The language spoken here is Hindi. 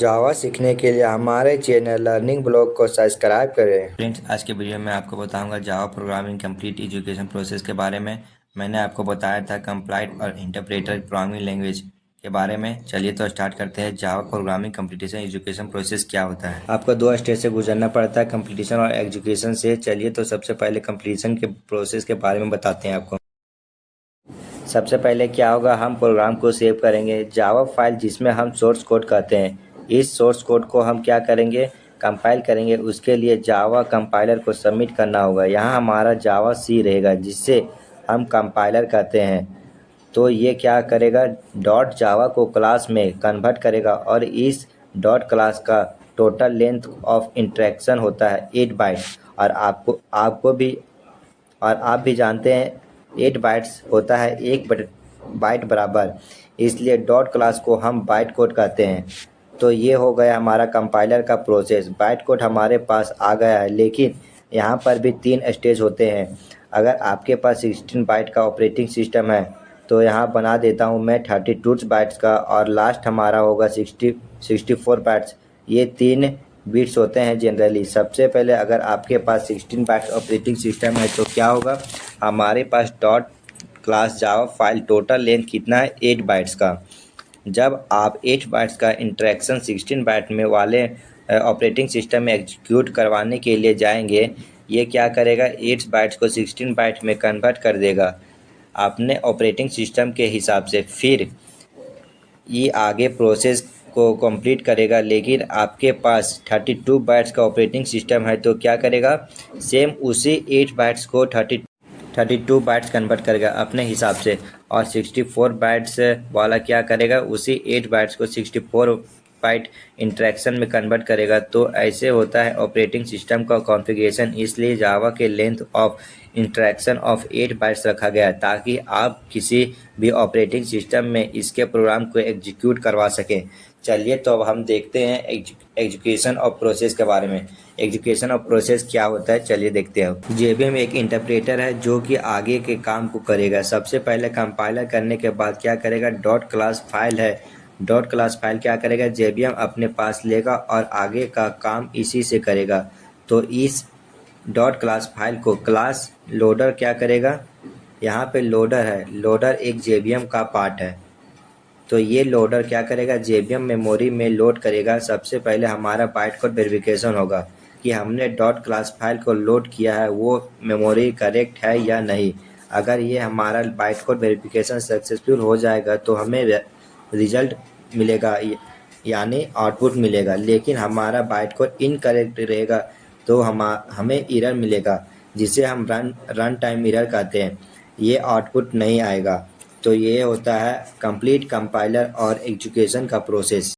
जावा सीखने के लिए हमारे चैनल लर्निंग ब्लॉग को सब्सक्राइब करें। फ्रेंड्स, आज के वीडियो में आपको बताऊंगा Java programming complete education process के बारे में। मैंने आपको बताया था कंपाइल्ड और इंटरप्रेटर प्रोग्रामिंग लैंग्वेज के बारे में। चलिए तो स्टार्ट करते हैं। Java programming completion education process क्या होता है। आपको 2 स्टेज से गुजरना पड़ता है, कंप्लीटेशन और एजुकेशन से। चलिए तो सबसे पहले कंप्लीटेशन के प्रोसेस के बारे में बताते हैं आपको। सबसे पहले क्या होगा, हम प्रोग्राम को सेव करेंगे जावा फाइल जिसमें हम सोर्स कोड कहते हैं। इस सोर्स कोड को हम क्या करेंगे, कंपाइल करेंगे। उसके लिए जावा कंपाइलर को सबमिट करना होगा। यहाँ हमारा जावा सी रहेगा जिससे हम कंपाइलर कहते हैं। तो ये क्या करेगा, डॉट जावा को क्लास में कन्वर्ट करेगा और इस डॉट क्लास का टोटल लेंथ ऑफ इंटरेक्शन होता है 8 बाइट। और आप भी जानते हैं 8 बाइट्स होता है 1 बाइट बराबर, इसलिए डॉट क्लास को हम बाइट कोड कहते हैं। तो ये हो गया हमारा कंपाइलर का प्रोसेस। बाइट कोड हमारे पास आ गया है, लेकिन यहाँ पर भी 3 स्टेज होते हैं। अगर आपके पास 16 बाइट का ऑपरेटिंग सिस्टम है तो यहाँ बना देता हूँ मैं 32 बाइट्स का, और लास्ट हमारा होगा 64 बाइट्स। ये 3 बिट्स होते हैं जनरली। सबसे पहले अगर आपके पास 16 बाइट्स ऑपरेटिंग सिस्टम है तो क्या होगा, हमारे पास dot class java file total length कितना है 8 बाइट्स का। जब आप 8 बाइट्स का इंटरेक्शन 16 बाइट में वाले ऑपरेटिंग सिस्टम में एग्जीक्यूट करवाने के लिए जाएंगे, ये क्या करेगा, 8 बाइट्स को 16 बाइट में कन्वर्ट कर देगा अपने ऑपरेटिंग सिस्टम के हिसाब से। फिर ये आगे प्रोसेस को कंप्लीट करेगा। लेकिन आपके पास 32 बाइट्स का ऑपरेटिंग सिस्टम है तो क्या करेगा, सेम उसी 8 बाइट्स को 32 बाइट्स कन्वर्ट करेगा अपने हिसाब से। और 64 बाइट्स वाला क्या करेगा, उसी 8 बाइट्स को 64 बाइट इंटरेक्शन में कन्वर्ट करेगा। तो ऐसे होता है ऑपरेटिंग सिस्टम का कॉन्फ़िगरेशन। इसलिए जावा के length of interaction of 8 bytes रखा गया है ताकि आप किसी भी ऑपरेटिंग सिस्टम में इसके प्रोग्राम को एग्जीक्यूट करवा सकें। चलिए तो अब हम देखते हैं एजुकेशन ऑफ प्रोसेस के बारे में। एजुकेशन ऑफ प्रोसेस क्या होता है, चलिए देखते हैं। जेवीएम एक इंटरप्रेटर है जो कि आगे के काम को करेगा। सबसे पहले कंपाइलर करने के बाद क्या करेगा, डॉट क्लास फाइल है, डॉट क्लास फाइल क्या करेगा, जेवीएम अपने पास लेगा और आगे का काम इसी से करेगा। तो इस डॉट क्लास फाइल को क्लास लोडर क्या करेगा, यहाँ पे लोडर है, लोडर एक जेवीएम का पार्ट है। तो ये लोडर क्या करेगा, जेवीएम मेमोरी में लोड करेगा। सबसे पहले हमारा बाइट कोड वेरिफिकेशन होगा कि हमने डॉट क्लास फाइल को लोड किया है वो मेमोरी करेक्ट है या नहीं। अगर ये हमारा बाइट कोड वेरिफिकेशन सक्सेसफुल हो जाएगा तो हमें रिजल्ट मिलेगा, यानी आउटपुट मिलेगा। लेकिन हमारा बाइट कोड इनकरेक्ट रहेगा तो हमें एरर मिलेगा, जिसे हम रन टाइम एरर कहते हैं। ये आउटपुट नहीं आएगा। तो ये होता है कंप्लीट कंपाइलर और एजुकेशन का प्रोसेस।